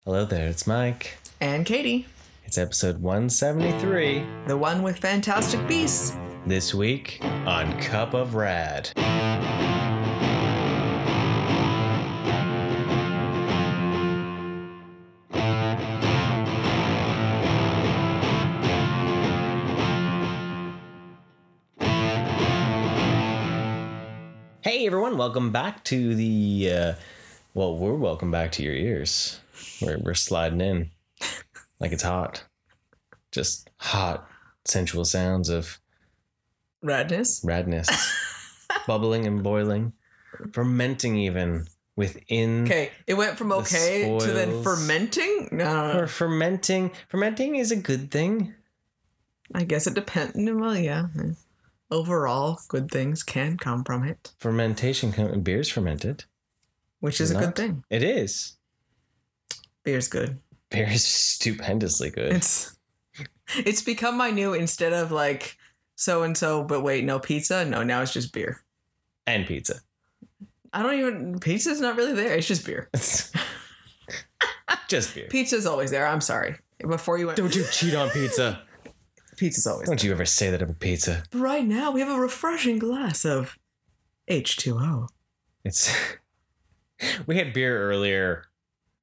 Hello there, it's Mike. And Katie. It's episode 173. The one with fantastic beasts. This week on Cup of Rad. Hey everyone, welcome back to the, we're welcome back to your ears. We're sliding in like it's hot. Just hot, sensual sounds of Radness. Bubbling and boiling, fermenting even within. Okay, it went from okay to then fermenting? No. Or fermenting is a good thing. I guess it depends. Well, yeah. Overall, good things can come from it. Beer's fermented. Which is a good thing. It is. Beer's good. Beer is stupendously good. It's become my new, instead of like so-and-so, but wait, no pizza? No, now it's just beer. And pizza. Pizza's not really there. It's just beer. Just beer. Pizza's always there. I'm sorry. Before you went... Don't you cheat on pizza. Pizza's always Don't you ever say that of a pizza. But right now, we have a refreshing glass of H2O. We had beer earlier.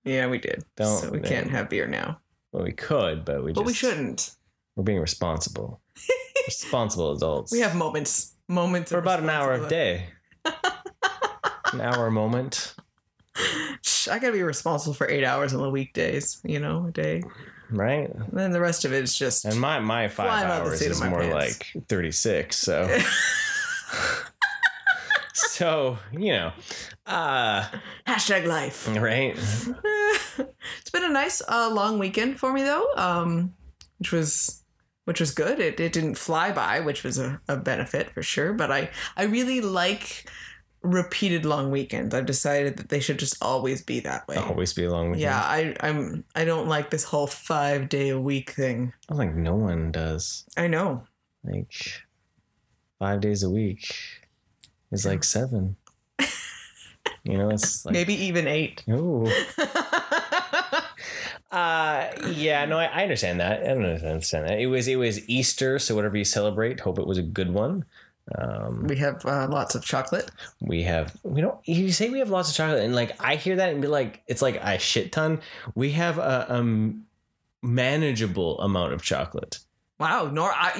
Yeah, we did. So we can't have beer now. Well, we could, but we shouldn't. We're being responsible. Responsible adults. We have moments for about an hour a day. An hour a moment. I gotta be responsible for 8 hours on the weekdays, a day. Right. And then the rest of it is just... And my 5 hours is more pants. Like 36, so... So, Hashtag life. Right. It's been a nice long weekend for me, though, which was good. It didn't fly by, which was a benefit for sure. But I really like repeated long weekends. I've decided that they should just always be that way. Always be a long weekend. Yeah, I don't like this whole 5-day-a-week thing. I think no one does. I know. Like 5 days a week is like 7. It's like maybe even 8. Oh. Yeah, no, I understand that. I understand that. It was Easter, so whatever you celebrate, hope it was a good one. We have lots of chocolate. You say we have lots of chocolate, and like I hear that and be like, it's like a shit ton. We have a manageable amount of chocolate. Wow. You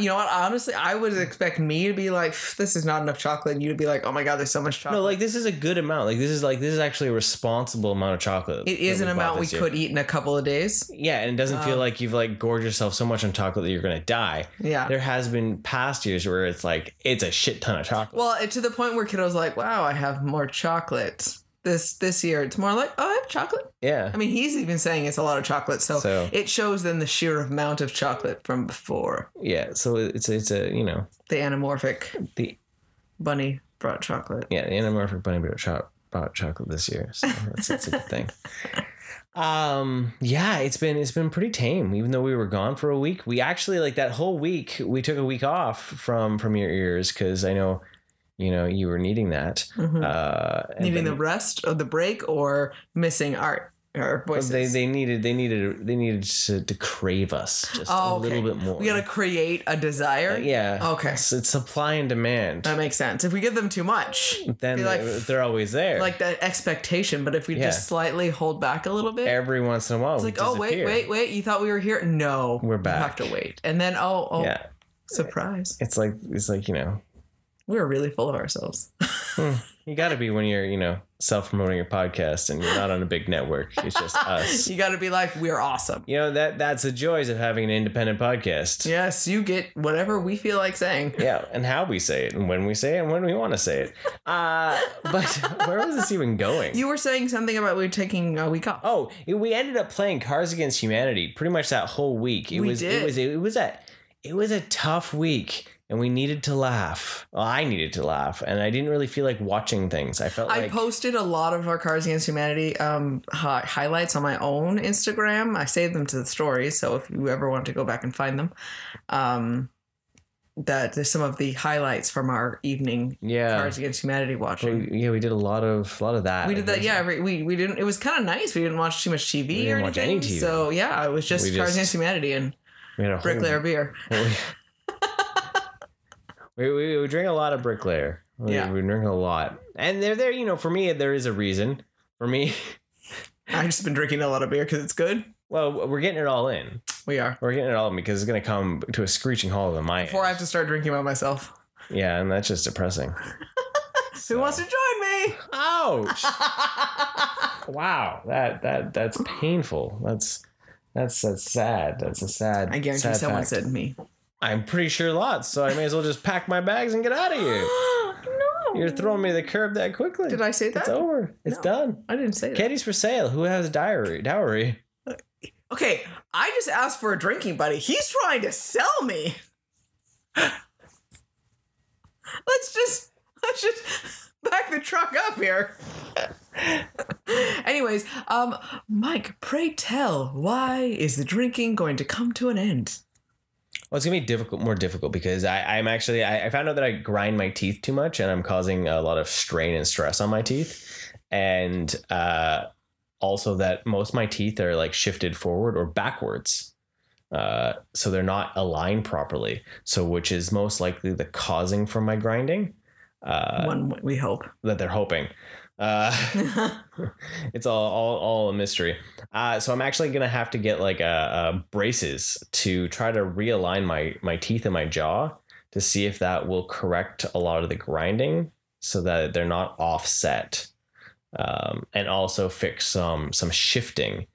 know what? Honestly, I would expect me to be like, this is not enough chocolate. And you to be like, oh my God, there's so much chocolate. No, like this is a good amount. Like this is actually a responsible amount of chocolate. It is an amount we could eat in a couple of days. Yeah. And it doesn't feel like you've like gorged yourself so much on chocolate that you're going to die. Yeah. There has been past years where it's like, it's a shit ton of chocolate. Well, to the point where kiddo's like, wow, I have more chocolate. This year, it's more like, oh, I have chocolate. Yeah. I mean, he's even saying it's a lot of chocolate. So it shows then the sheer amount of chocolate from before. Yeah. So it's a, The anamorphic bunny brought chocolate. Yeah. The anamorphic bunny brought chocolate this year. So that's a good thing. Yeah, it's been pretty tame, even though we were gone for a week. We actually, like that whole week, we took a week off from your ears because I know... you were needing that. Mm-hmm. Needing the rest of the break or missing our voices. They needed to crave us just a little bit more. We got to create a desire. Yeah. Okay. So it's supply and demand. That makes sense. If we give them too much, then they're always there. Like that expectation. But if we just slightly hold back a little bit, every once in a while, it's like, oh wait, you thought we were here? No, we're back. You have to wait, and then yeah, surprise. It's like we're really full of ourselves. You got to be when you're, self-promoting your podcast and you're not on a big network. It's just us. You got to be like, we're awesome. That's the joys of having an independent podcast. Yes, you get whatever we feel like saying. Yeah, and how we say it and when we say it and when we want to say it. But where was this even going? You were saying something about we were taking a week off. Oh, we ended up playing Cards Against Humanity pretty much that whole week. It was a tough week. And we needed to laugh. Well, I needed to laugh. And I didn't really feel like watching things. I posted a lot of our Cards Against Humanity highlights on my own Instagram. I saved them to the stories. So if you ever want to go back and find them. that some of the highlights from our evening Cards Against Humanity watching. We did a lot of that. We did that. Yeah, we didn't. It was kind of nice. We didn't watch too much TV. We didn't watch any TV. So yeah, it was just Cards Against Humanity and Bricklayer beer. We drink a lot of Bricklayer. We drink a lot, and they're there. You know, for me, there is a reason. For me, I've just been drinking a lot of beer because it's good. Well, we're getting it all in. We're getting it all in because it's going to come to a screeching halt in my end. Before I have to start drinking by myself. Yeah, and that's just depressing. Who wants to join me? Ouch! Wow, that's painful. That's sad. That's a sad. I guarantee sad someone fact. said me. I'm pretty sure lots, so I may as well just pack my bags and get out of here. No. You're throwing me the curb that quickly. Did I say that? It's over. It's done. I didn't say that. Katie's for sale. Who has dowry? Okay, I just asked for a drinking buddy. He's trying to sell me. Let's just back the truck up here. Anyways, Mike, pray tell, why is the drinking going to come to an end? Well, it's gonna be more difficult because I found out that I grind my teeth too much and I'm causing a lot of strain and stress on my teeth, and also that most of my teeth are like shifted forward or backwards, so they're not aligned properly. So which is most likely the causing for my grinding. One we hope that they're hoping. It's all a mystery. So I'm actually gonna have to get like braces to try to realign my teeth and my jaw to see if that will correct a lot of the grinding so that they're not offset, and also fix some shifting.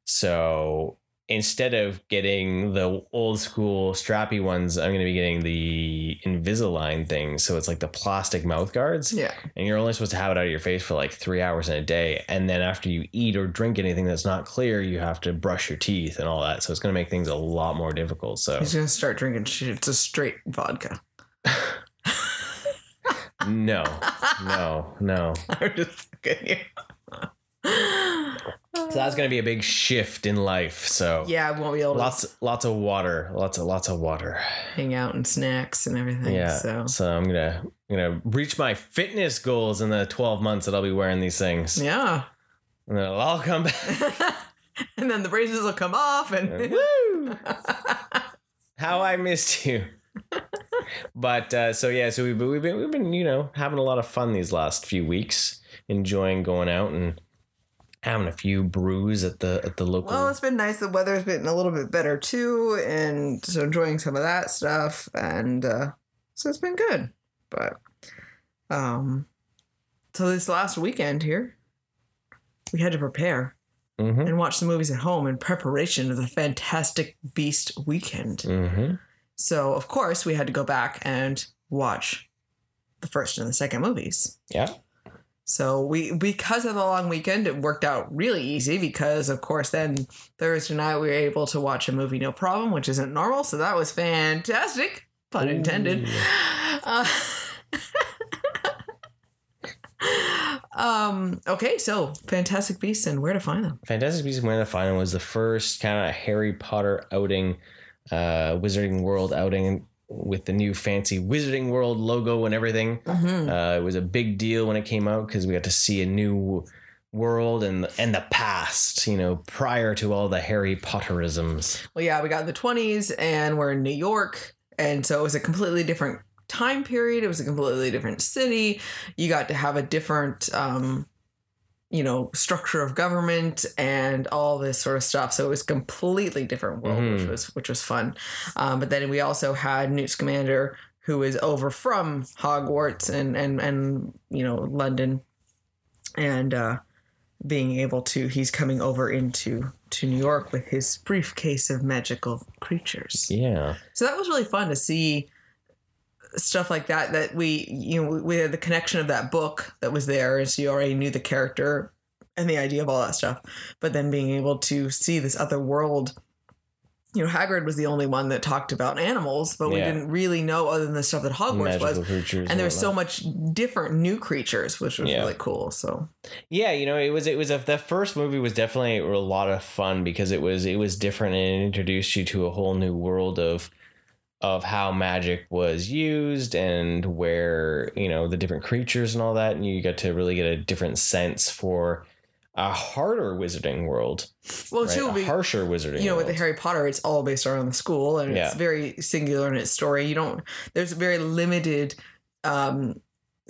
So instead of getting the old school strappy ones, I'm going to be getting the Invisalign thing. So it's like the plastic mouth guards. Yeah. And you're only supposed to have it out of your face for like 3 hours in a day. And then after you eat or drink anything that's not clear, you have to brush your teeth and all that. So it's going to make things a lot more difficult. So he's going to start drinking shit. It's a straight vodka. No. I'm just kidding you. So that's going to be a big shift in life. So yeah, I won't be able to lots of water, lots of water, hang out and snacks and everything. Yeah. So I'm gonna reach my fitness goals in the 12 months that I'll be wearing these things. Yeah. And then it'll all come back. And then the braces will come off and woo! How I missed you. But so we've been having a lot of fun these last few weeks, enjoying going out and having a few brews at the local. Well, it's been nice. The weather's been a little bit better too, and so enjoying some of that stuff, and so it's been good. But so this last weekend here, we had to prepare and watch the movies at home in preparation of the Fantastic Beast weekend. Mm-hmm. So of course we had to go back and watch the first and the second movies. Yeah. So because of the long weekend, it worked out really easy because, of course, then Thursday night we were able to watch a movie no problem, which isn't normal. So that was fantastic. Pun intended. Okay, so Fantastic Beasts and where to find them. Fantastic Beasts and where to find them was the first kind of Harry Potter outing, Wizarding World outing, with the new fancy Wizarding World logo and everything. It was a big deal when it came out because we got to see a new world and the past, prior to all the Harry Potterisms. Well, yeah, we got in the 20s and we're in New York. And so it was a completely different time period. It was a completely different city. You got to have a different, structure of government and all this sort of stuff. So it was a completely different world, which was fun. But then we also had Newt Scamander, who is over from Hogwarts and London, and being able to, he's coming over to New York with his briefcase of magical creatures. Yeah. So that was really fun to see stuff like that we had the connection of that book that was there, and so you already knew the character and the idea of all that stuff, but then being able to see this other world. Hagrid was the only one that talked about animals, but we didn't really know other than the stuff that Hogwarts magical was creatures, and there was so much different new creatures, which was really cool. So the first movie was definitely a lot of fun because it was different and it introduced you to a whole new world of of how magic was used and where, you know, the different creatures and all that. And you get to really get a different sense for a harder wizarding world. Well, right? too, a harsher wizarding you know, world. with the Harry Potter, it's all based around the school, and it's very singular in its story. There's very limited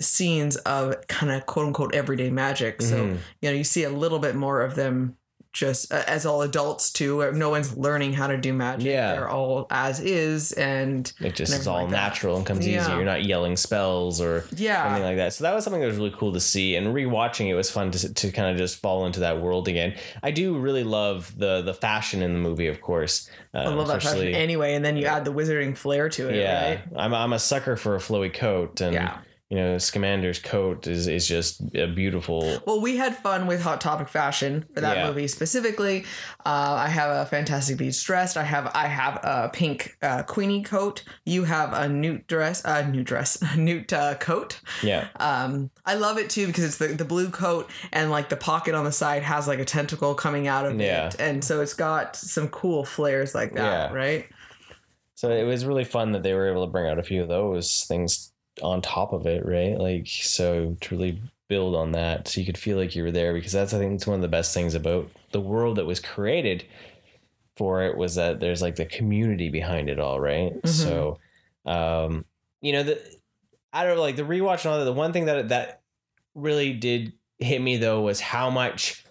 scenes of kind of quote unquote everyday magic. So, you know, you see a little bit more of them just as all adults too, where no one's learning how to do magic. They're all as is, and it just is all natural and comes easy. You're not yelling spells or anything like that. So that was something that was really cool to see, and rewatching it was fun to kind of just fall into that world again. I do really love the fashion in the movie, of course. I love that fashion anyway, and then you add the wizarding flair to it. Right? I'm a sucker for a flowy coat, and you know, Scamander's coat is just a beautiful. Well, we had fun with Hot Topic fashion for that movie specifically. I have a Fantastic Beasts dress. I have a pink Queenie coat. You have a newt coat. Yeah. I love it too because it's the blue coat, and like the pocket on the side has like a tentacle coming out of it, and so it's got some cool flares like that, right? So it was really fun that they were able to bring out a few of those things on top of it, right? Like, so to really build on that so you could feel like you were there, because that's, I think, it's one of the best things about the world that was created for it, was that there's like the community behind it all, right? So you know, I don't know, like the rewatch and all that, the one thing that really did hit me though was how much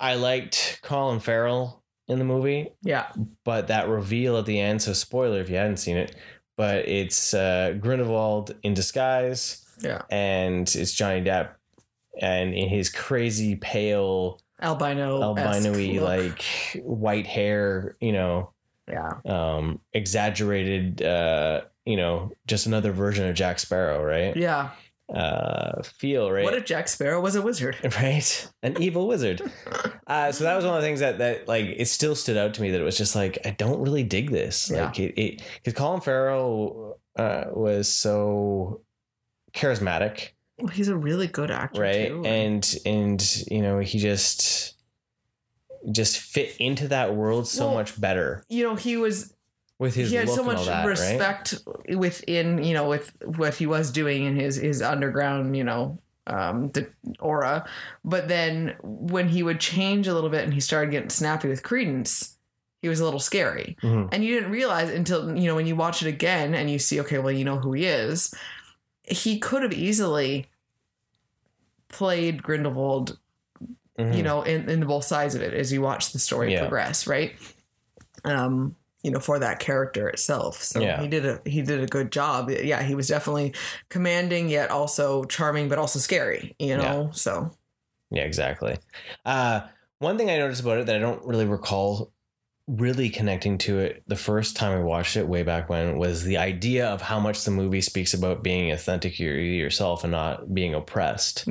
I liked Colin Farrell in the movie. But that reveal at the end, so spoiler if you hadn't seen it, but it's Grindelwald in disguise. And it's Johnny Depp, and in his crazy pale albino-y like white hair, you know, exaggerated, you know, just another version of Jack Sparrow, right? Feel, right? What if Jack Sparrow was a wizard? Right, an evil wizard. So that was one of the things that like it still stood out to me, that it was just like, I don't really dig this. Like it because Colin Farrell was so charismatic. Well, he's a really good actor, right? Too. And you know, he just fit into that world so much better. You know, he had so much respect within, you know, with what he was doing in his underground, you know, the aura. But then when he would change a little bit and he started getting snappy with Credence, he was a little scary. And you didn't realize until, you know, when you watch it again and you see, okay, well, you know who he is. He could have easily played Grindelwald, you know, in the both sides of it as you watch the story progress, right? You know, for that character itself. So he did a good job. Yeah, he was definitely commanding, yet also charming, but also scary, you know? So. Yeah, exactly. One thing I noticed about it that I don't really recall really connecting to it the first time I watched it way back when, was the idea of how much the movie speaks about being authentic to yourself and not being oppressed.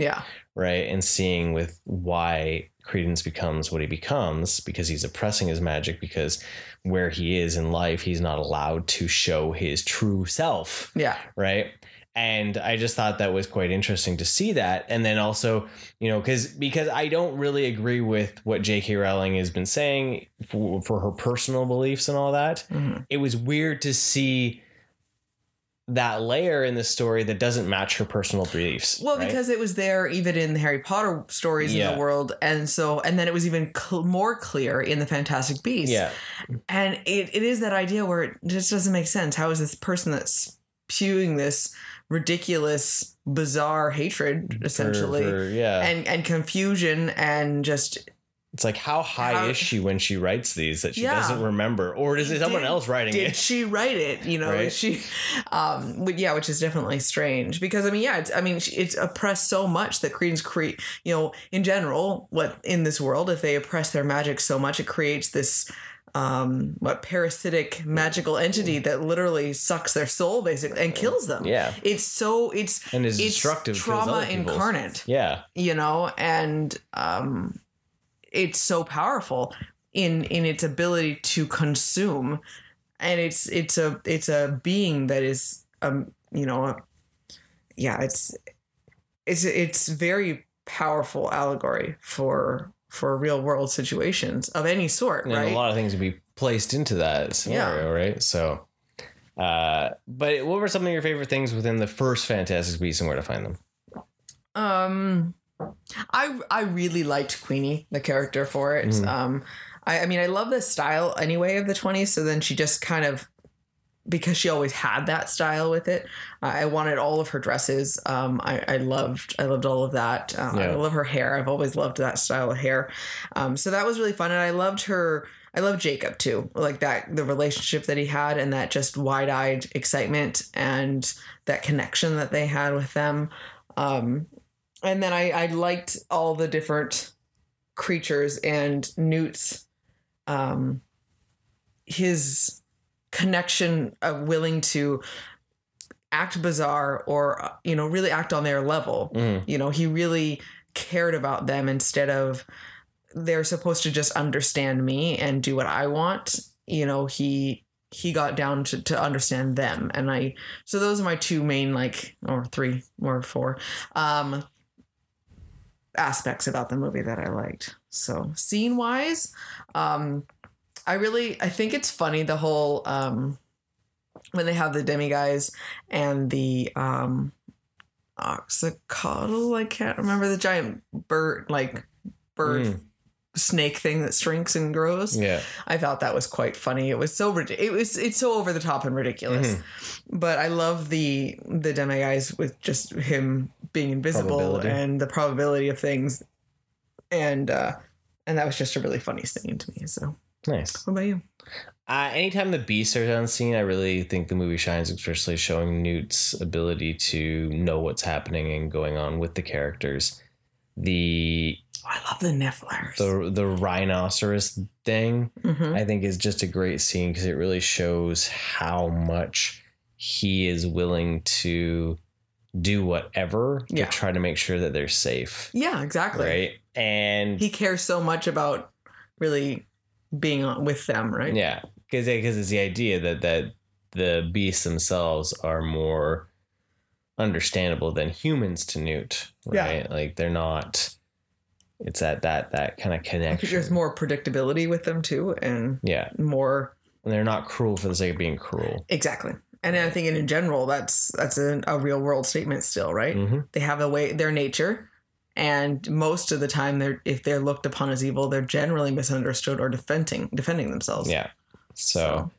Right. And seeing with why Credence becomes what he becomes, because he's oppressing his magic, because where he is in life, he's not allowed to show his true self. Right. And I just thought that was quite interesting to see that. And then also, you know, because I don't really agree with what J.K. Rowling has been saying for her personal beliefs and all that. It was weird to see that layer in the story that doesn't match her personal beliefs. Well, right? Because it was there even in the Harry Potter stories in the world. And then it was even more clear in the Fantastic Beasts. And it is that idea where it just doesn't make sense. How is this person that's spewing this ridiculous, bizarre hatred, essentially, and confusion, and just... It's like, how high is she when she writes these that she doesn't remember? Or is it someone else writing it? Did she write it? You know, is she... which is definitely strange. Because, I mean, it's oppressed so much that Credence you know, in general, in this world, if they oppress their magic so much, it creates this... parasitic magical entity that literally sucks their soul basically and kills them. It's destructive, trauma incarnate. You know, and it's so powerful in its ability to consume, and it's a being that is you know, it's very powerful allegory for real world situations of any sort, and right? a lot of things would be placed into that scenario, right? So But what were some of your favorite things within the first Fantastic Beasts and where to find them? I really liked Queenie, the character for it. I mean, I love the style anyway of the 20s. So then she just kind of, because she always had that style with it. I wanted all of her dresses. I loved all of that. I love her hair. I've always loved that style of hair. So that was really fun. And I loved Jacob too. Like that, the relationship that he had and that just wide-eyed excitement and that connection that they had with them. And then I liked all the different creatures and Newt's, his connection of willing to act bizarre or, really act on their level. He really cared about them instead of they're supposed to just understand me and do what I want. He got down to understand them. And so those are my two main, or three or four, aspects about the movie that I liked. So scene wise, I think it's funny the whole when they have the demiguise and the oxycodal, I can't remember, the giant bird snake thing that shrinks and grows. Yeah, I thought that was quite funny. It was so it's so over the top and ridiculous. But I love the demiguise with just him being invisible and the probability of things, and that was just a really funny scene to me. So nice. What about you? Anytime the beasts are on scene, I really think the movie shines, especially showing Newt's ability to know what's happening and going on with the characters. I love the Nifflers. The rhinoceros thing, I think, is just a great scene because it really shows how much he is willing to do whatever to try to make sure that they're safe. Yeah, exactly. Right. And he cares so much about really being with them, right? Yeah, because it's the idea that the beasts themselves are more understandable than humans to Newt, right? Yeah. Like they're not. It's that kind of connection. I think there's more predictability with them too, and more. And they're not cruel for the sake of being cruel. Exactly. And I think in general, that's a real world statement still, right? They have their nature. And most of the time, if they're looked upon as evil, they're generally misunderstood or defending themselves. Yeah. So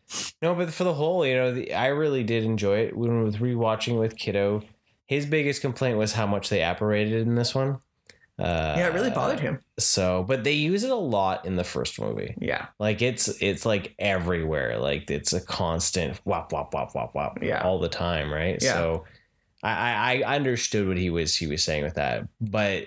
no, but for the whole, I really did enjoy it when I was rewatching with Kiddo. His biggest complaint was how much they apparated in this one. It really bothered him. So, but they use it a lot in the first movie. Yeah, like it's like everywhere. Like it's a constant whop whop whop whop whop. Yeah, all the time, right? Yeah. So. I understood what he was saying with that, but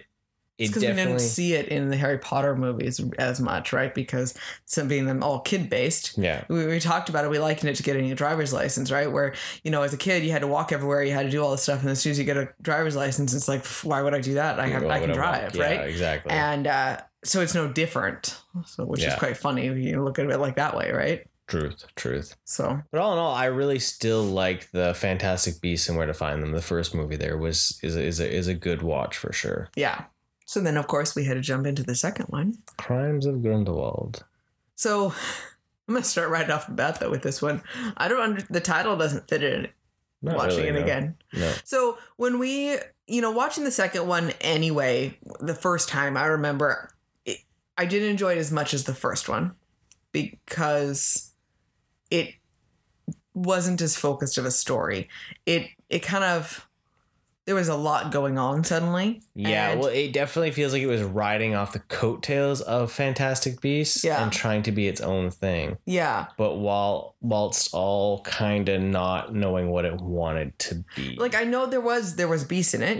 because we didn't see it in the Harry Potter movies as much, right? Because some being them all kid based. Yeah, we talked about it. We likened it to getting a driver's license, right? Where as a kid you had to walk everywhere, you had to do all this stuff, and as soon as you get a driver's license, it's like, why would I do that? I can drive, right? Yeah, exactly. And so it's no different. So which is quite funny. You look at it like that way, right? Truth. So, but all in all, I really still like the Fantastic Beasts and Where to Find Them. The first movie there is a good watch for sure. Yeah. So then, of course, we had to jump into the second one, Crimes of Grindelwald. So I'm gonna start right off the bat though with this one. The title doesn't fit in. Watching it again. No. So when we, watching the second one anyway, the first time I remember, I didn't enjoy it as much as the first one because it wasn't as focused of a story. It kind of, there was a lot going on suddenly. Yeah, well, it definitely feels like it was riding off the coattails of Fantastic Beasts and trying to be its own thing. Yeah. But whilst all kind of not knowing what it wanted to be. Like, I know there was beasts in it,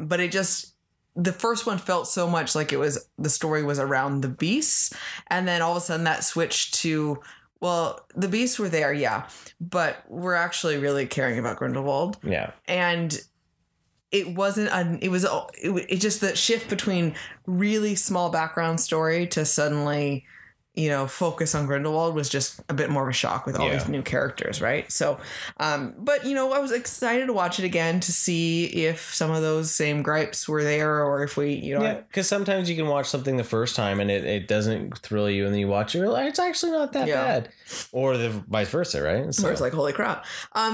but it just, the first one felt so much like the story was around the beasts. And then all of a sudden that switched to, well, the beasts were there, yeah, but we're actually really caring about Grindelwald. Yeah. And it wasn't, it just the shift between really small background story to suddenly, focus on Grindelwald was just a bit more of a shock with all these new characters, right? So, but I was excited to watch it again to see if some of those same gripes were there, or if we, because sometimes you can watch something the first time and it doesn't thrill you, and then you watch it, you're like, it's actually not that bad, or the vice versa, right? So it's like, holy crap.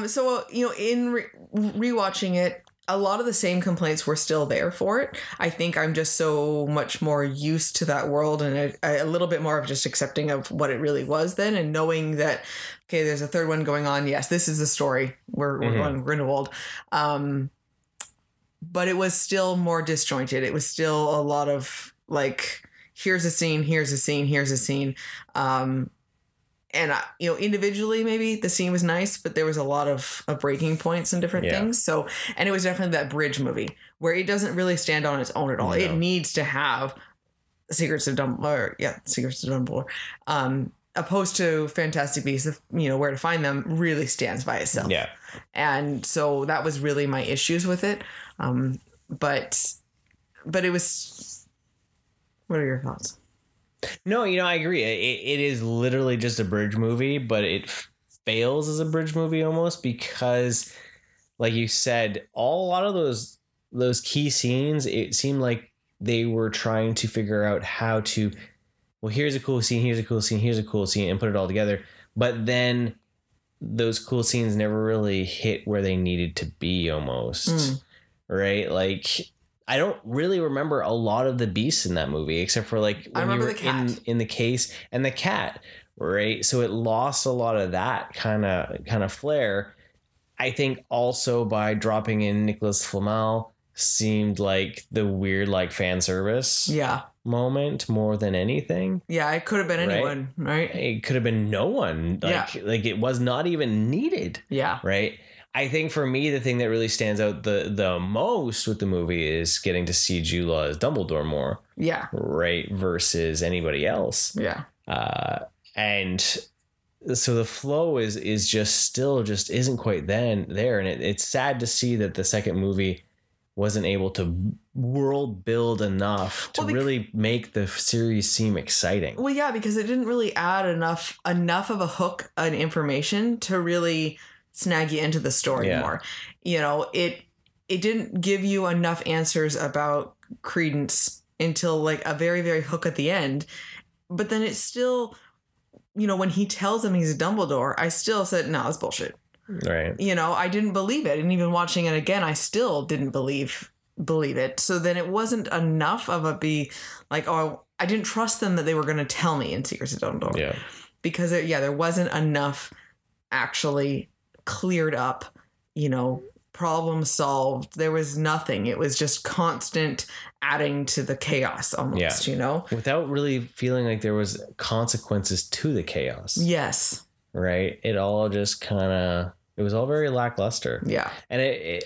So in rewatching it, a lot of the same complaints were still there for it. I think I'm just so much more used to that world, and a little bit more of just accepting of what it really was then, and knowing that, okay, there's a third one going on. Yes, this is the story. We're going Grindelwald. But it was still more disjointed. It was still a lot of like, here's a scene, here's a scene, here's a scene. And, individually, maybe the scene was nice, but there was a lot of breaking points and different things. So, and it was definitely that bridge movie where it doesn't really stand on its own at all. No. It needs to have Secrets of Dumbledore. Secrets of Dumbledore. Opposed to Fantastic Beasts, Where to Find Them really stands by itself. Yeah. And so that was really my issues with it. But it was, what are your thoughts? No, I agree. It is literally just a bridge movie, but it fails as a bridge movie almost because, like you said, a lot of those key scenes, it seemed like they were trying to figure out how to, well, here's a cool scene, here's a cool scene, here's a cool scene, and put it all together. But then those cool scenes never really hit where they needed to be almost, right? Like, I don't really remember a lot of the beasts in that movie, except for like when you were in the case and the cat, right? So it lost a lot of that kind of flair. I think also by dropping in Nicholas Flamel seemed like the weird like fan service moment more than anything. Yeah, it could have been anyone, right? It could have been no one. Like it was not even needed. Yeah. Right. I think for me, the thing that really stands out the most with the movie is getting to see Jude Law as Dumbledore more. Yeah. Right. Versus anybody else. Yeah. And so the flow is just isn't quite there. And it's sad to see that the second movie wasn't able to world build enough to really make the series seem exciting. Well, yeah, because it didn't really add enough of a hook and information to really snag you into the story more. It didn't give you enough answers about Credence until like a very, very hook at the end. But then it's still, when he tells him he's a Dumbledore, I still said, no, that's bullshit. Right. I didn't believe it. And even watching it again, I still didn't believe it. So then it wasn't enough of a be like, oh, I didn't trust them that they were going to tell me in Secrets of Dumbledore. Yeah. Because there wasn't enough actually cleared up, problem solved. There was nothing. It was just constant adding to the chaos almost, without really feeling like there was consequences to the chaos. Yes. Right. It all just it was all very lackluster. Yeah. And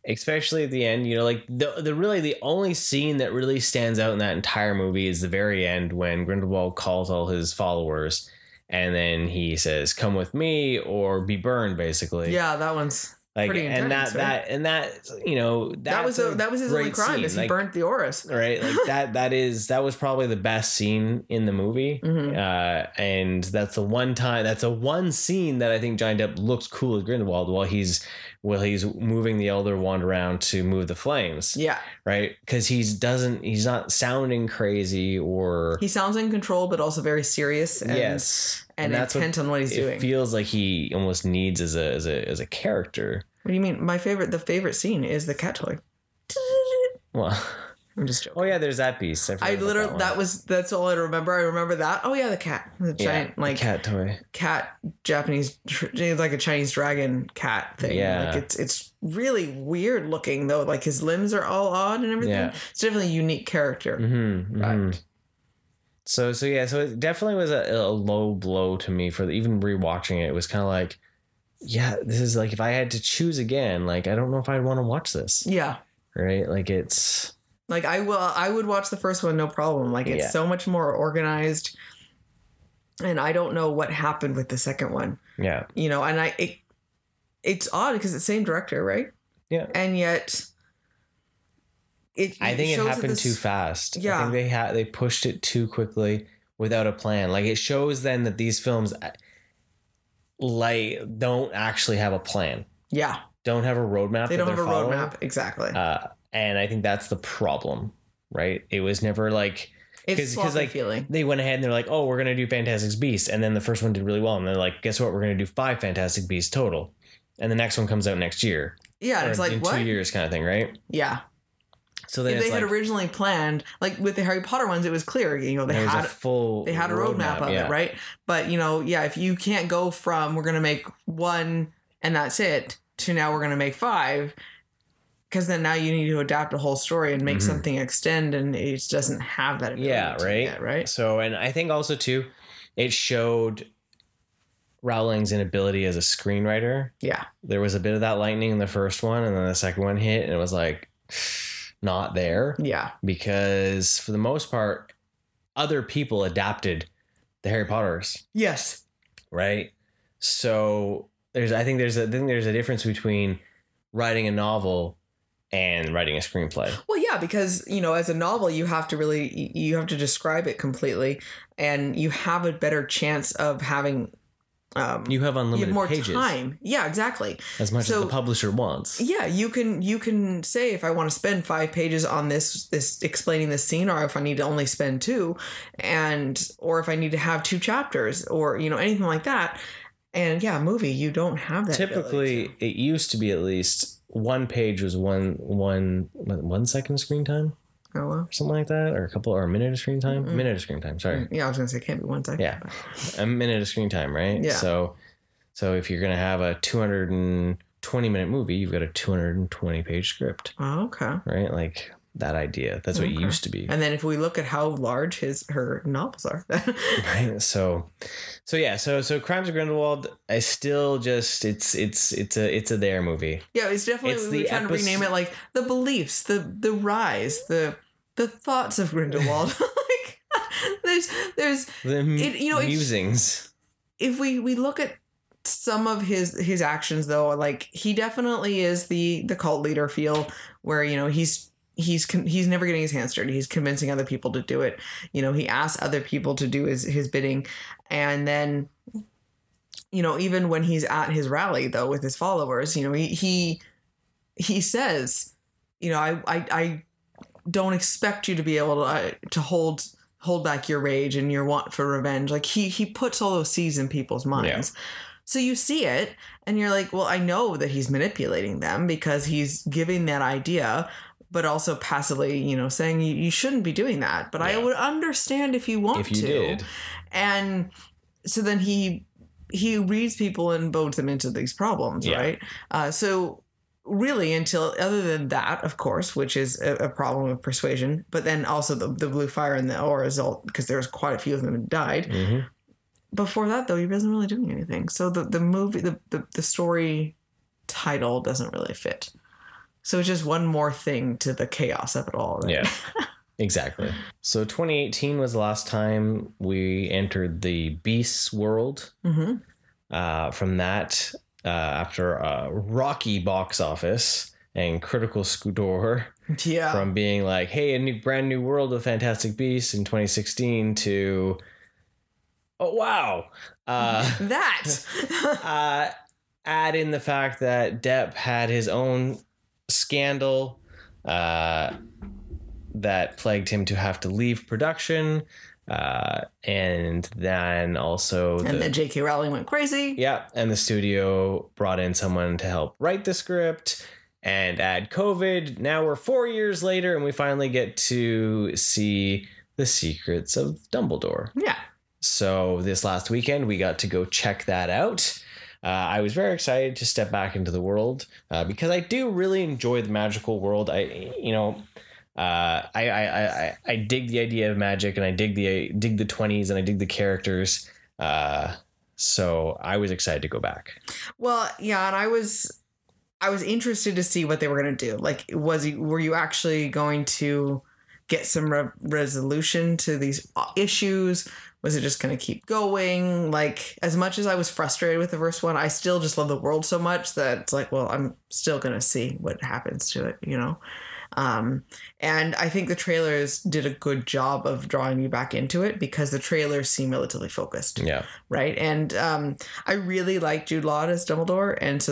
especially at the end, like the only scene that really stands out in that entire movie is the very end when Grindelwald calls all his followers. And then he says, "Come with me or be burned," basically. Yeah, that one's pretty intense. That was his only crime is he burnt the Oris. Right, like that was probably the best scene in the movie. Mm-hmm. And that's the one scene that I think Johnny Depp looks cool as Grindelwald while he's moving the Elder Wand around to move the flames. Yeah. Right? Because he's not sounding crazy or... He sounds in control, but also very serious. And, yes. And intent on what he's doing. It feels like he almost needs as a character. What do you mean? The favorite scene is the cat toy. Well... I'm just joking. Oh yeah, there's that piece. That's all I remember. I remember that. Oh yeah, the cat, the giant cat toy, Japanese, like a Chinese dragon cat thing. Yeah, like it's really weird looking though. Like his limbs are all odd and everything. Yeah. It's definitely a unique character. Mm-hmm, mm-hmm. So it definitely was a low blow to me for even rewatching it. It was kind of like, yeah, this is like if I had to choose again, like I don't know if I'd want to watch this. Yeah. Right. Like it's. Like I would watch the first one, no problem. Like it's so much more organized, and I don't know what happened with the second one. Yeah, and it's odd because it's the same director, right? Yeah, and yet I think it happened too fast. Yeah, I think they pushed it too quickly without a plan. Like, it shows then that these films like don't actually have a plan. Yeah. Don't have a roadmap. They don't have a roadmap. Exactly. And I think that's the problem, right? It was never like, it's like feeling. They went ahead and they're like, oh, we're going to do Fantastic Beasts. And then the first one did really well. And they're like, guess what? We're going to do 5 Fantastic Beasts total. And the next one comes out next year. Yeah. It's like, in what? 2 years kind of thing, right? Yeah. So then if they had originally planned, like with the Harry Potter ones, it was clear, they had a roadmap of it, right? But, if you can't go from we're going to make 1 and that's it to now we're going to make 5, because then now you need to adapt a whole story and make something extend, and it just doesn't have that ability. Yeah, right. Yet, right. So, and I think also too, it showed Rowling's inability as a screenwriter. Yeah. There was a bit of that lightning in the first one, and then the second one hit, and it was like not there. Yeah. Because for the most part, other people adapted the Harry Potters. Yes. Right. So I think there's a difference between writing a novel and writing a screenplay. Well, yeah, because, as a novel, you have to describe it completely, and you have a better chance of having you have unlimited more pages. Time. Yeah, exactly. As much as the publisher wants. Yeah, you can say, if I want to spend 5 pages on this explaining this scene, or if I need to only spend 2, or if I need to have 2 chapters, or anything like that. And yeah, movie, you don't have that. Typically, it used to be at least 1 page was one second screen time. Oh, well. Something like that, or a minute of screen time. Minute of screen time. Sorry. Yeah, I was gonna say it can't be 1 second. Yeah, a minute of screen time, right? Yeah. So if you're gonna have a 220-minute movie, you've got a 220-page script. Oh, okay. Right, like that idea. That's what it used to be. And then if we look at how large her novels are, right? So Crimes of Grindelwald, I still just it's a there movie. Yeah, it's definitely we're trying to rename it like the beliefs, the rise, the thoughts of Grindelwald. Like there's the musings. If we look at some of his actions, though, like he definitely is the cult leader feel, where he's never getting his hands dirty. He's convincing other people to do it. He asks other people to do his bidding. And then, even when he's at his rally, though, with his followers, he says, I don't expect you to be able to hold back your rage and your want for revenge. Like he puts all those seeds in people's minds. Yeah. So you see it and you're like, well, I know that he's manipulating them because he's giving that idea, but also passively, saying you shouldn't be doing that. But I would understand if you want to. If you did. And so then he reads people and boats them into these problems, right? So really, other than that, of course, which is a problem of persuasion, but then also the blue fire and the aura result, because there's quite a few of them who died. Mm-hmm. Before that, though, he wasn't really doing anything. So the movie, the story title doesn't really fit. So it's just one more thing to the chaos of it all, right? Yeah, exactly. So 2018 was the last time we entered the Beasts world. Mm-hmm. From that, after a rocky box office and critical score, from being like, hey, a brand new world of Fantastic Beasts in 2016 to, oh, wow. Add in the fact that Depp had his own scandal that plagued him to have to leave production, and then also then J.K. Rowling went crazy. Yeah, and the studio brought in someone to help write the script, and add COVID. Now we're 4 years later, and we finally get to see the secrets of Dumbledore. Yeah. So this last weekend, we got to go check that out. I was very excited to step back into the world because I do really enjoy the magical world. I dig the idea of magic, and I dig the 20s, and I dig the characters. So I was excited to go back. Well, yeah, and I was interested to see what they were going to do. Like, were you actually going to get some resolution to these issues? Was it just going to keep going? Like, as much as I was frustrated with the first one, I still just love the world so much that it's like, well, I'm still going to see what happens to it, And I think the trailers did a good job of drawing me back into it because the trailers seem relatively focused. Yeah. Right. And I really like Jude Law as Dumbledore. And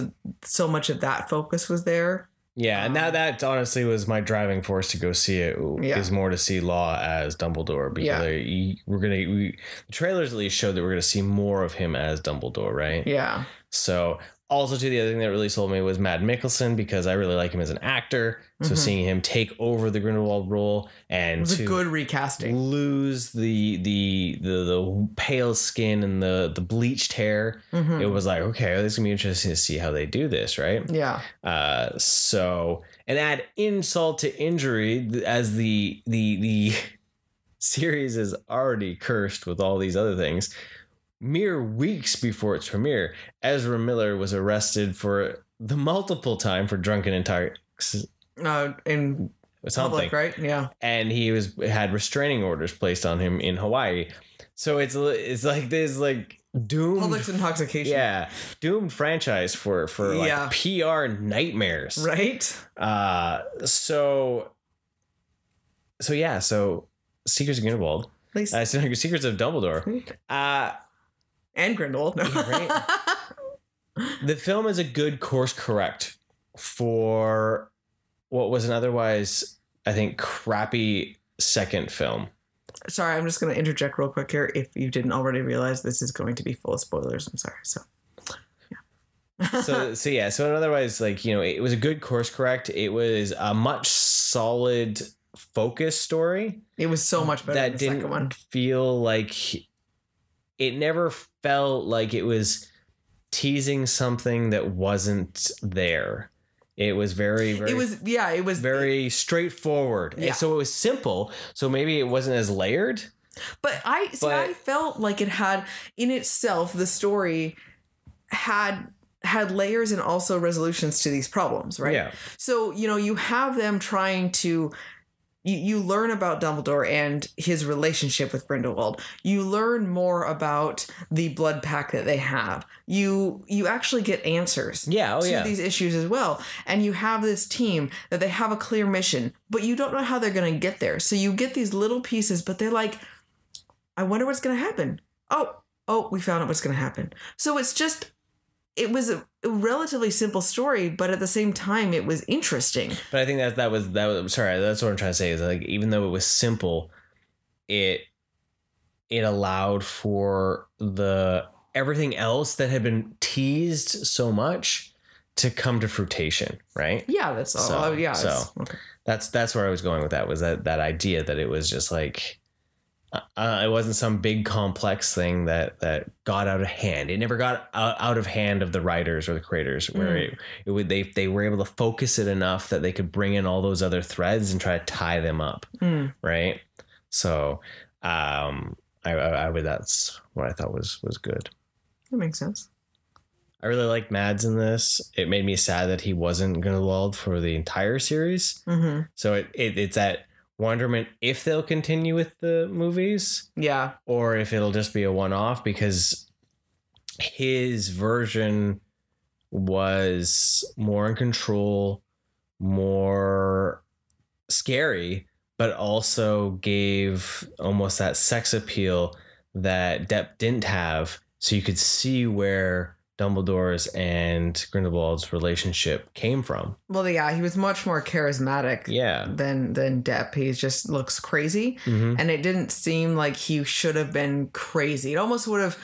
so much of that focus was there. Yeah, and that honestly was my driving force to go see it. Is more to see Law as Dumbledore because the trailers at least showed that we're gonna see more of him as Dumbledore, right? Yeah. So also too, the other thing that really sold me was Matt Mikkelsen because I really like him as an actor. So seeing him take over the Grindelwald role and it was a good recasting, lose the pale skin and the bleached hair, it was like, okay, this is gonna be interesting to see how they do this, right? Yeah. So and add insult to injury as the series is already cursed with all these other things. Mere weeks before its premiere, Ezra Miller was arrested for the multiple time for drunken intoxication. In something, public, right? Yeah. And he had restraining orders placed on him in Hawaii. So it's like this like doomed public intoxication. Yeah, doomed franchise for like PR nightmares. Right. So Secrets of Grindelwald. Secrets of Dumbledore. And Grindelwald. No. Right. The film is a good course correct for what was an otherwise, I think, crappy second film. Sorry, I'm just going to interject real quick here. If you didn't already realize, this is going to be full of spoilers. I'm sorry. So, yeah. So otherwise, like, it was a good course correct. It was a much solid focus story. It was so much better than the second one. Feel like it never felt like it was teasing something that wasn't there. It was very very straightforward. Yeah. So it was simple. So maybe it wasn't as layered. But I felt like it had in itself, the story had layers and also resolutions to these problems, right? Yeah. So, you have them trying to you learn about Dumbledore and his relationship with Grindelwald. You learn more about the blood pact that they have. You actually get answers to these issues as well. And you have this team that they have a clear mission, but you don't know how they're going to get there. So you get these little pieces, but they're like, I wonder what's going to happen. Oh, we found out what's going to happen. So it was a relatively simple story, but at the same time, it was interesting. But I think that was sorry, that's what I'm trying to say is like, even though it was simple, it allowed for everything else that had been teased so much to come to fruition, right? Yeah, that's all. Okay. That's where I was going with that, was that idea that it was just like, it wasn't some big complex thing that got out of hand. It never got out of hand of the writers or the creators, where they were able to focus it enough that they could bring in all those other threads and try to tie them up, right? So, that's what I thought was good. That makes sense. I really liked Mads in this. It made me sad that he wasn't Grindelwald for the entire series. Mm-hmm. So it's that wonderment if they'll continue with the movies, or if it'll just be a one-off, because his version was more in control, more scary, but also gave almost that sex appeal that Depp didn't have, so you could see where Dumbledore's and Grindelwald's relationship came from. Well, yeah, he was much more charismatic than Depp. He just looks crazy. Mm-hmm. And it didn't seem like he should have been crazy. It almost would have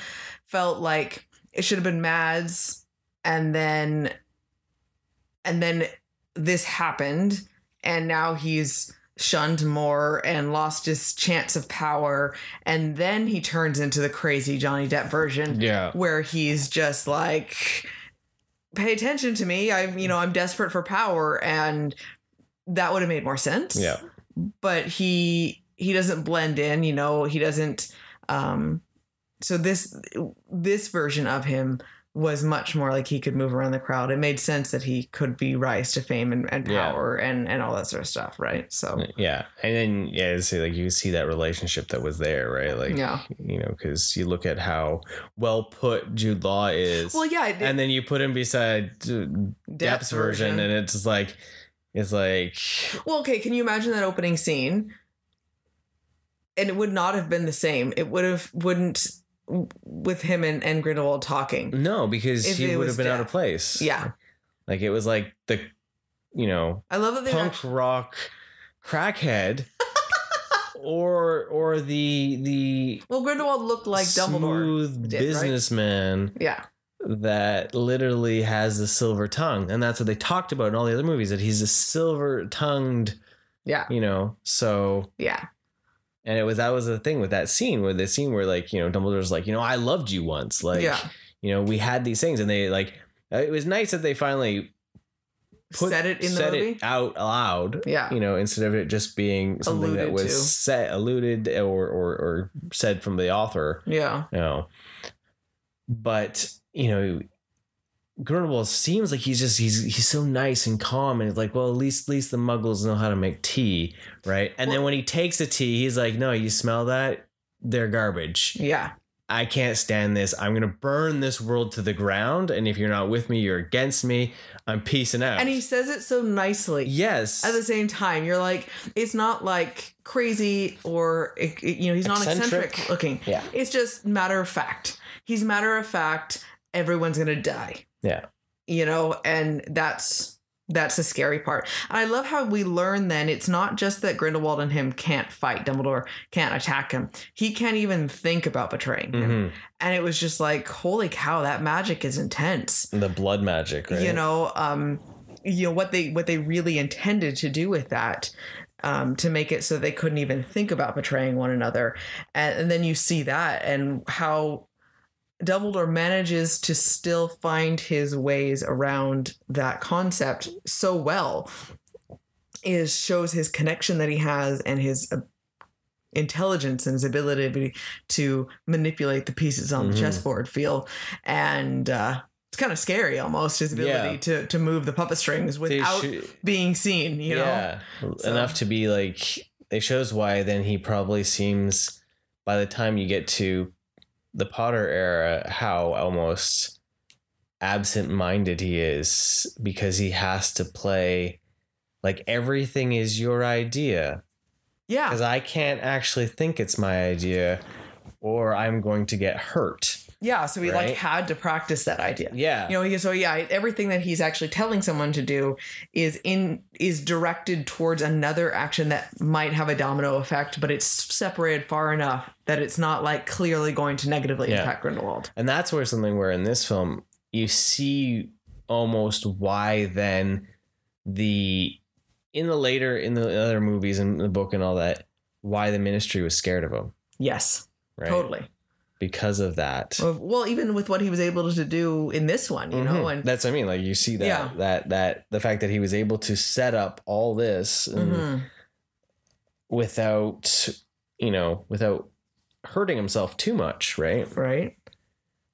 felt like it should have been Mads, and then this happened, and now he's shunned more and lost his chance of power, and then he turns into the crazy Johnny Depp version, where he's just like, pay attention to me, I'm desperate for power, and that would have made more sense. But he doesn't blend in, he doesn't so this version of him was much more like he could move around the crowd. It made sense that he could be rise to fame and power and all that sort of stuff, right? So and then so like you see that relationship that was there, right? Like because you look at how well put Jude Law is, and then you put him beside Depp's version, and it's just like, It's like, well, okay, can you imagine that opening scene? And it would not have been the same. It wouldn't with him and Grindelwald talking. no, because If he it would was have been out of death. place. Yeah. Like it was like the, I love that they punk rock crackhead or the well, Grindelwald looked like Dumbledore. smooth did, right? businessman Yeah. that literally has a silver tongue. And that's what they talked about in all the other movies, that he's a silver tongued, Yeah. so. Yeah. And that was the thing with that scene, where like, Dumbledore's like, I loved you once. Like, we had these things, and they like, it was nice that they finally Said it in the movie? it out loud. Yeah. Instead of it just being something that Alluded was to. alluded or said from the author. Yeah. But, Grindelwald seems like he's so nice and calm, and it's like, well, at least the muggles know how to make tea, right? And then when he takes the tea, he's like, no, you smell that? They're garbage. Yeah. I can't stand this. I'm going to burn this world to the ground, and if you're not with me, you're against me. I'm peacing out. And he says it so nicely. Yes. At the same time, you're like, it's not like crazy or, he's not eccentric looking. Yeah. It's just matter of fact. He's matter of fact. Everyone's going to die. Yeah. And that's the scary part. And I love how we learn then it's not just that Grindelwald and him can't fight. Dumbledore can't attack him. He can't even think about betraying him. Mm-hmm. And it was just like, holy cow, that magic is intense. The blood magic, right? What they really intended to do with that, to make it so they couldn't even think about betraying one another. And then you see that and how Dumbledore manages to still find his ways around that concept so well. Shows his connection that he has and his intelligence and his ability to manipulate the pieces on the chessboard feel. And it's kind of scary almost, his ability to move the puppet strings without being seen, Yeah. So. Enough to be like, it shows why then he probably seems, by the time you get to the Potter era, how almost absent-minded he is, because he has to play like everything is your idea. Yeah. Because I can't actually think it's my idea, or I'm going to get hurt. Yeah, so he had to practice that idea. Yeah. Everything that he's actually telling someone to do is directed towards another action that might have a domino effect, but it's separated far enough that it's not like clearly going to negatively impact Grindelwald. And that's where in this film, you see almost why then in the other movies and the book and all that, why the Ministry was scared of him. Yes. Right? Totally. Because of that. Well, even with what he was able to do in this one, and that's what I mean. Like you see that the fact that he was able to set up all this without hurting himself too much, right? Right.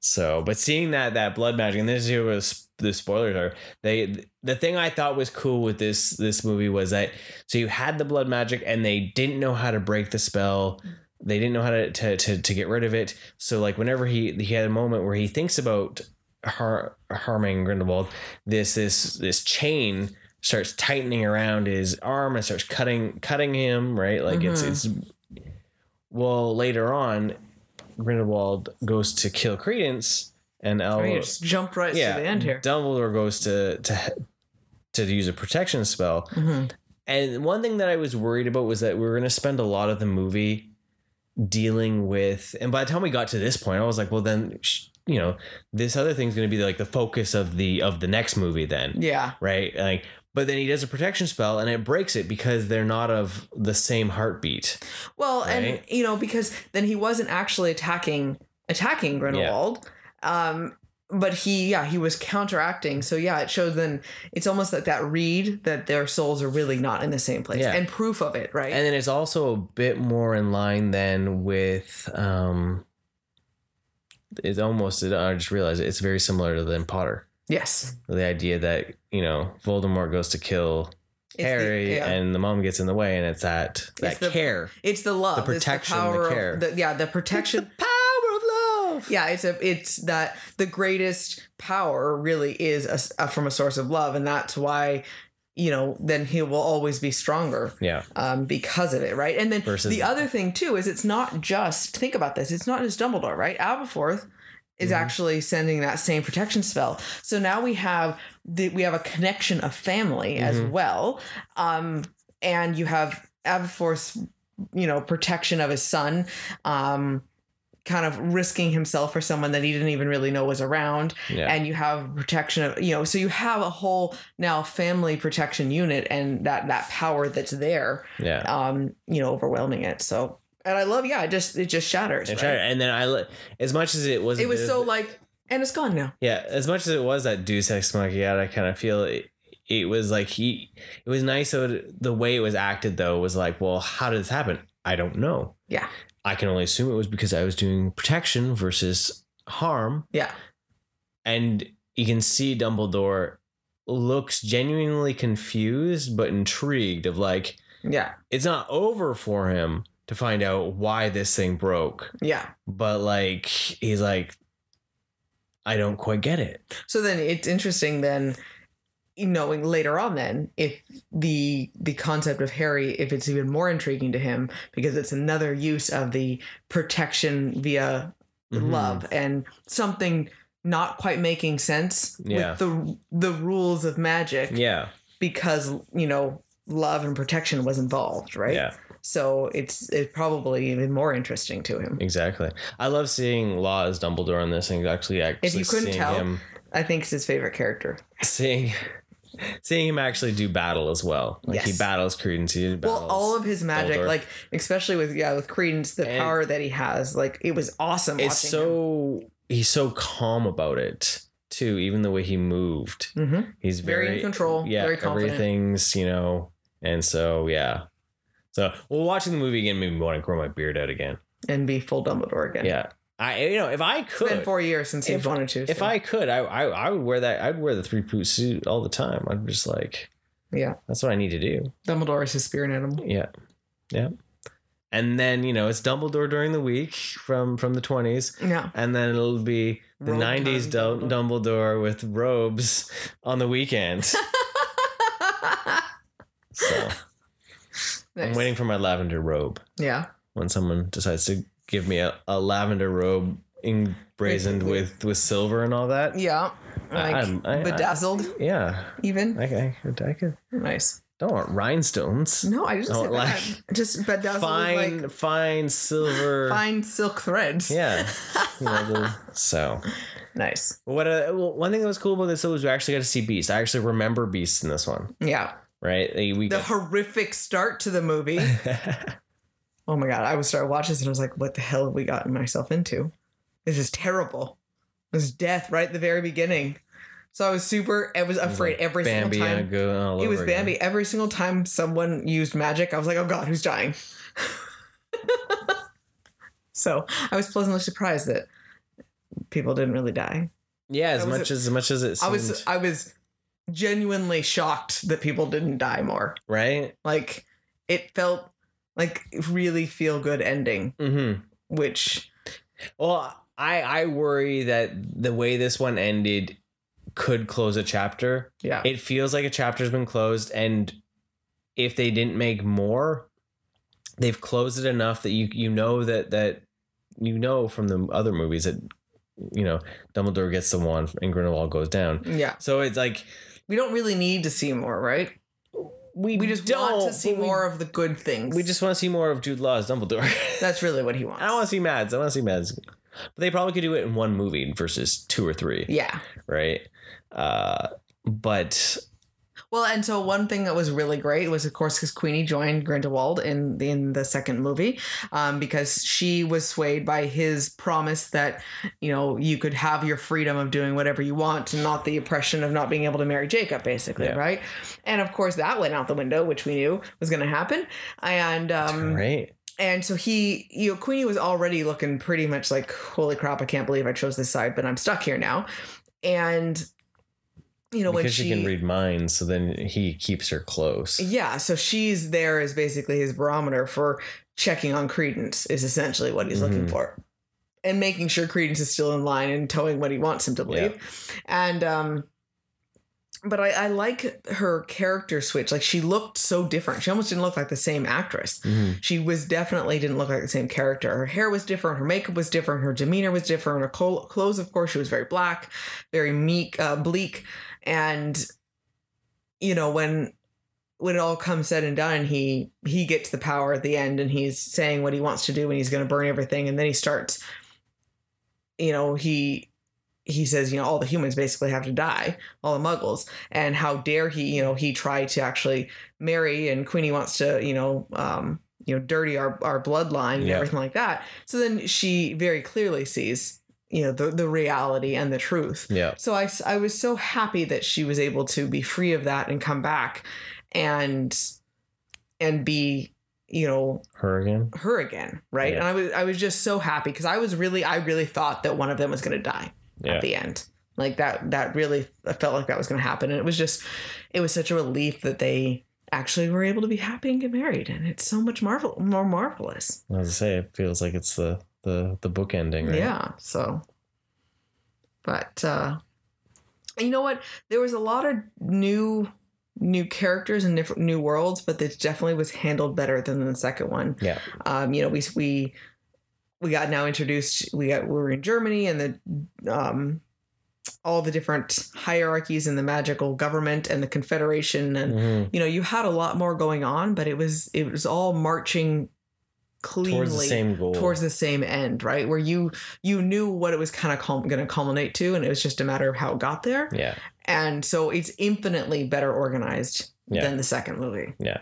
So, but seeing that blood magic, and this here was the spoilers are the thing I thought was cool with this movie was that so you had the blood magic and they didn't know how to break the spell. They didn't know how to get rid of it. So like whenever he had a moment where he thinks about harming Grindelwald, this chain starts tightening around his arm and starts cutting him, right? Like it's later on, Grindelwald goes to kill Credence, and you just jumped right to the end here. Dumbledore goes to use a protection spell. And one thing that I was worried about was that we were going to spend a lot of the movie dealing with, and by the time we got to this point, I was like, well, then this other thing's going to be like the focus of the next movie then. Yeah. Right. Like, but then he does a protection spell and it breaks it because they're not of the same heartbeat. Well, right? And because then he wasn't actually attacking Grindelwald. Yeah. But he was counteracting. So it shows then it's almost like that read that their souls are really not in the same place and proof of it. Right. And then it's also a bit more in line than with, it's almost, I just realized it's very similar to the Potter. Yes. The idea that, Voldemort goes to kill Harry and the mom gets in the way, and it's that care. It's the love. The protection, the care. The protection. It's the power of love. Yeah, it's that the greatest power really is from a source of love, and that's why then he will always be stronger. Yeah. Because of it, right? And then the other thing too is it's not just, think about this, it's not just Dumbledore, right? Aberforth is actually sending that same protection spell. So now we have a connection of family as well. And you have Aberforth's, protection of his son, kind of risking himself for someone that he didn't even really know was around. Yeah. And you have protection of, so you have a whole now family protection unit and that power that's there, overwhelming it. So, and I love, it just shatters. Right? And then as much as it was so like, and it's gone now. Yeah. As much as it was that Deus Ex Machina, I kind of feel it was like it was nice. So the way it was acted though was like, well, how did this happen? I don't know. Yeah. I can only assume it was because I was doing protection versus harm. Yeah. And you can see Dumbledore looks genuinely confused, but intrigued of like, it's not over for him to find out why this thing broke. Yeah. But like, he's like, I don't quite get it. So then it's interesting then, knowing later on then if the concept of Harry, if it's even more intriguing to him because it's another use of the protection via love and something not quite making sense with the rules of magic. Yeah. Because, love and protection was involved, right? Yeah. So it's probably even more interesting to him. Exactly. I love seeing Law as Dumbledore in this and actually if you couldn't tell, him, I think it's his favorite character. Seeing him actually do battle as well. Like he battles Credence. He battles all of his magic, Dumbledore. like especially with Credence, the power that he has, like it was awesome. It's he's so calm about it too. Even the way he moved, he's very in control. Yeah, very confident. Everything's and so So watching the movie again made me want to grow my beard out again and be full Dumbledore again. Yeah. If I could, it's been 4 years since he's wanted to. So. If I could, I would wear that. I'd wear the 3-piece suit all the time. I'm just like, that's what I need to do. Dumbledore is his spirit animal. Yeah, yeah. And then it's Dumbledore during the week from the 20s. Yeah, and then it'll be the 90s Dumbledore with robes on the weekend. So nice. I'm waiting for my lavender robe. Yeah, when someone decides to give me a lavender robe emblazoned with silver and all that. Yeah. Like bedazzled. Yeah. Even. I could. Nice. Don't want rhinestones. No, I just said that. Just bedazzled. Fine silver. Fine silk threads. Yeah. So. Nice. One thing that was cool about this was we actually got to see Beast. I actually remember Beast in this one. Yeah. Right? The horrific start to the movie. Oh my God. I started watching this and I was like, what the hell have we gotten myself into? This is terrible. There's death right at the very beginning. So I was afraid every single time. It was Bambi. Again. Every single time someone used magic, I was like, oh God, who's dying? So I was pleasantly surprised that people didn't really die. Yeah, as much as it seemed. I was genuinely shocked that people didn't die more. Right? Like it felt like really feel good ending, which, well, I worry that the way this one ended could close a chapter. Yeah, it feels like a chapter's been closed, and if they didn't make more, they've closed it enough that you know that from the other movies that Dumbledore gets the wand and Grindelwald goes down. Yeah, so it's like we don't really need to see more, right? We just want to see more of the good things. We just want to see more of Jude Law as Dumbledore. That's really what he wants. I want to see Mads. But they probably could do it in one movie versus 2 or 3. Yeah. Right. But. Well, and so one thing that was really great was, of course, because Queenie joined Grindelwald in the second movie, because she was swayed by his promise that, you could have your freedom of doing whatever you want and not the oppression of not being able to marry Jacob, basically, right? And, of course, that went out the window, which we knew was going to happen. And right. And so Queenie was already looking pretty much like, holy crap, I can't believe I chose this side, but I'm stuck here now. And because when she can read minds, so then he keeps her close. Yeah, so she's there as basically his barometer for checking on Credence is essentially what he's looking for, and making sure Credence is still in line and towing what he wants him to believe. Yeah. And but I like her character switch. Like, she looked so different. She almost didn't look like the same actress. She didn't look like the same character. Her hair was different. Her makeup was different. Her demeanor was different. Her clothes, of course, she was very black, very meek, bleak. And, you know, when it all comes said and done, he gets the power at the end, and he's saying what he wants to do, and he's going to burn everything. And then he starts, you know, he says, you know, all the humans basically have to die, all the muggles. And how dare he, you know, he tried to actually marry, and Queenie wants to, dirty our bloodline and everything like that. So then she very clearly sees, you know, the reality and the truth. Yeah. So I was so happy that she was able to be free of that and come back and be, you know, her again. Right. Yeah. And I was just so happy, because I really thought that one of them was going to die at the end. Like, that really, I felt like that was going to happen. And it was such a relief that they actually were able to be happy and get married. And it's so much more marvelous. As I say, it feels like it's the book ending, right? Yeah. So, but, you know what? There was a lot of new characters and different new worlds, but this definitely was handled better than the second one. Yeah. You know, we got now introduced. We were in Germany, and the all the different hierarchies in the magical government and the Confederation, and you know, you had a lot more going on, but it was all marching cleanly towards the same goal, towards the same end, right? Where you knew what it was kind of going to culminate to, and it was just a matter of how it got there. Yeah. And so it's infinitely better organized than the second movie. Yeah.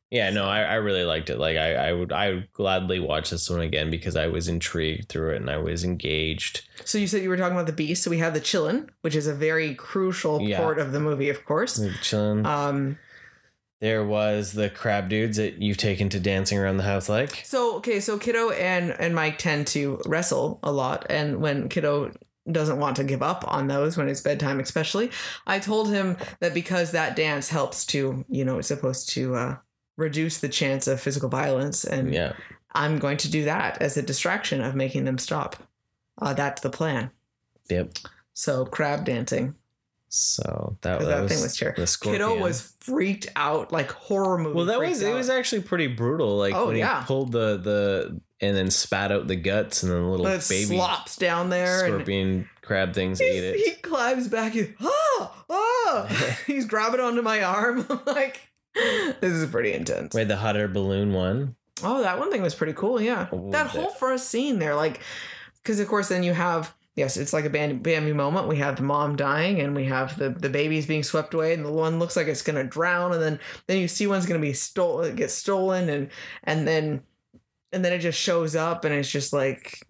Yeah, no, I really liked it. Like, I would gladly watch this one again, because I was intrigued through it and I was engaged. So you said you were talking about the beast. So we have the Chillin, which is a very crucial part of the movie, of course. The Chillin. There was the crab dudes that you've taken to dancing around the house like. So Kiddo and Mike tend to wrestle a lot, and when Kiddo doesn't want to give up on those when it's bedtime, especially, I told him that because that dance helps to, you know, it's supposed to reduce the chance of physical violence, and I'm going to do that as a distraction of making them stop. That's the plan. Yep. So crab dancing. So that thing was terrible. Kiddo was freaked out, like horror movie. Well, it was actually pretty brutal. Like, when he pulled the and then spat out the guts, and then the little baby slops down there, scorpion crab things ate it. He climbs back. He's grabbing onto my arm. I'm like, this is pretty intense. Wait, the hot air balloon one? Oh, that one thing was pretty cool. Yeah. That whole first scene there, like, because of course then you have, yes, it's like a Bambi moment. We have the mom dying, and we have the babies being swept away, and the one looks like it's going to drown. And then you see one's going to be get stolen. And then it just shows up, and it's just like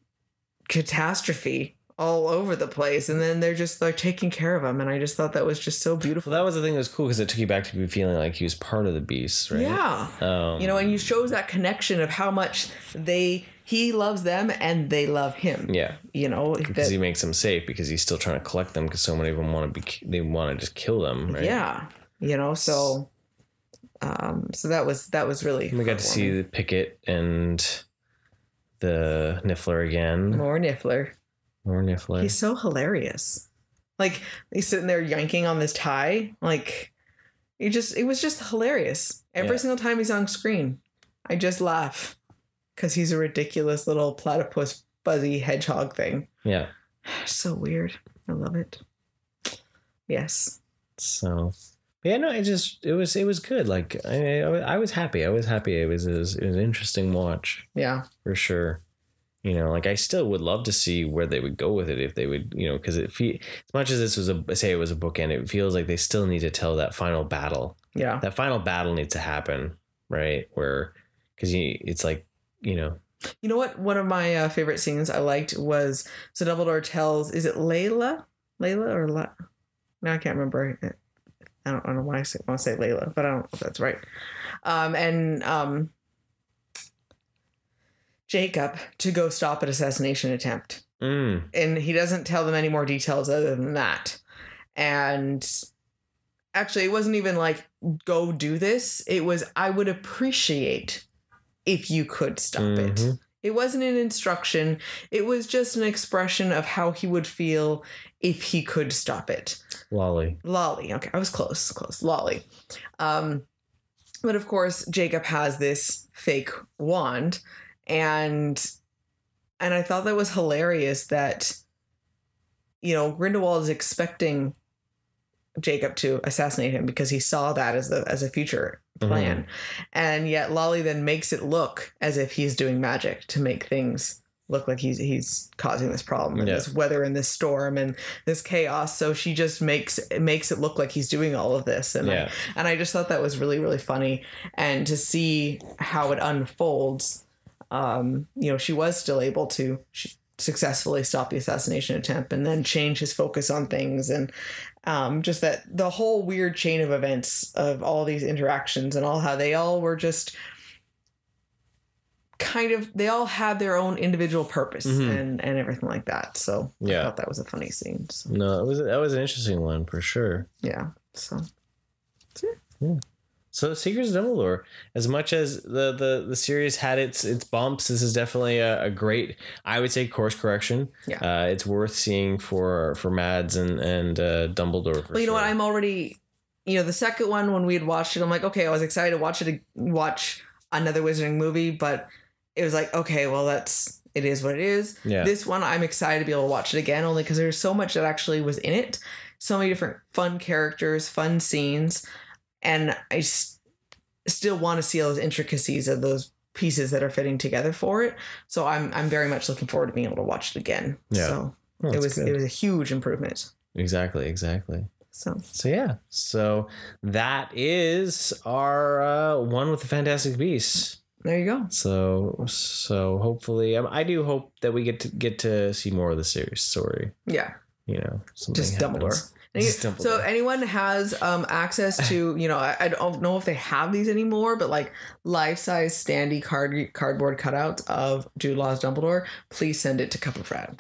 catastrophe all over the place, and then they're taking care of him, and I just thought that was just so beautiful. Well, that was the thing that was cool, because it took you back to feeling like he was part of the beast, right? Yeah. You know, and you shows that connection of how much he loves them and they love him. Yeah. You know, because he makes them safe, because he's still trying to collect them, because so many of them want to just kill them, right? Yeah. You know, so that was really. We got to see the Pickett and the Niffler again. More Niffler. He's so hilarious. Like, he's sitting there yanking on this tie. Like, it was just hilarious. Every single time he's on screen, I just laugh, because he's a ridiculous little platypus fuzzy hedgehog thing. Yeah. So weird. I love it. Yes. So, yeah, no, it was good. Like, I was happy. It was an interesting watch. Yeah. For sure. You know, like, I still would love to see where they would go with it, if they would, you know, because as much as this was it was a bookend, it feels like they still need to tell that final battle. Yeah. That final battle needs to happen, right? Because it's like, you know. You know what? One of my favorite scenes I liked was, so Dumbledore tells, is it Layla or La? No, I can't remember. I don't know why I want to say Layla, but I don't know if that's right. And Jacob to go stop an assassination attempt. And he doesn't tell them any more details other than that. And actually, it wasn't even like, go do this. It was, I would appreciate if you could stop it. It wasn't an instruction. It was just an expression of how he would feel if he could stop it. Lolly. Okay, I was close. Lolly. But of course, Jacob has this fake wand, and I thought that was hilarious that, you know, Grindelwald is expecting Jacob to assassinate him because he saw that as a future plan. And yet Lolly then makes it look as if he's doing magic to make things look like he's causing this problem and this weather and this storm and this chaos. So she just makes it look like he's doing all of this. And I just thought that was really, really funny. And to see how it unfolds, you know, she was still able to successfully stop the assassination attempt and then change his focus on things. And just that the whole weird chain of events of all these interactions and all how they all were just kind of, they all had their own individual purpose and everything like that. So I thought that was a funny scene. So. No, that was an interesting one for sure. Yeah. So So Secrets of Dumbledore, as much as the series had its bumps, this is definitely a great, I would say, course correction. Yeah. It's worth seeing for Mads and Dumbledore. Well, you know what? I'm already, you know, the second one when we had watched it, I'm like, okay, I was excited to watch another Wizarding movie, but it was like, okay, well, it is what it is. Yeah. This one, I'm excited to be able to watch it again, only because there's so much that actually was in it. So many different fun characters, fun scenes. And I still want to see all those intricacies of those pieces that are fitting together for it. So I'm very much looking forward to being able to watch it again. Yeah. So it was a huge improvement. Exactly. So yeah. So that is our one with the Fantastic Beasts. There you go. So hopefully, I do hope that we get to see more of the series story. Yeah. You know, just Dumbledore. So anyone has access to, you know, I don't know if they have these anymore, but like life-size standee cardboard cutouts of Jude Law's Dumbledore, please send it to Cup of Rad.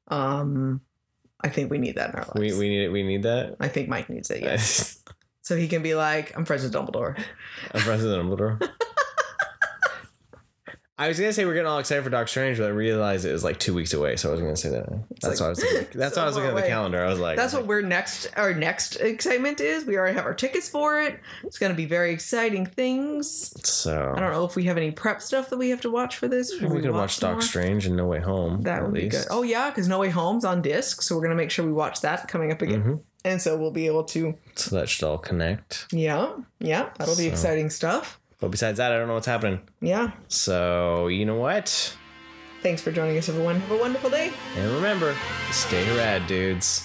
I think we need that in our lives. We need that? I think Mike needs it, yes. So he can be like, I'm friends with Dumbledore. I was gonna say we're getting all excited for Doctor Strange, but I realized it was like 2 weeks away, so I was gonna say that. That's why I was thinking. That's why I was looking at the calendar. I was like, that's what our next excitement is. We already have our tickets for it. It's gonna be very exciting things. So I don't know if we have any prep stuff that we have to watch for this. We could watch Doctor Strange and No Way Home. That would be good. Oh yeah, because No Way Home's on disc, so we're gonna make sure we watch that coming up again. And so we'll be able to. So that should all connect. Yeah, that'll be exciting stuff. But besides that, I don't know what's happening. Yeah. So, you know what? Thanks for joining us, everyone. Have a wonderful day. And remember, stay rad, dudes.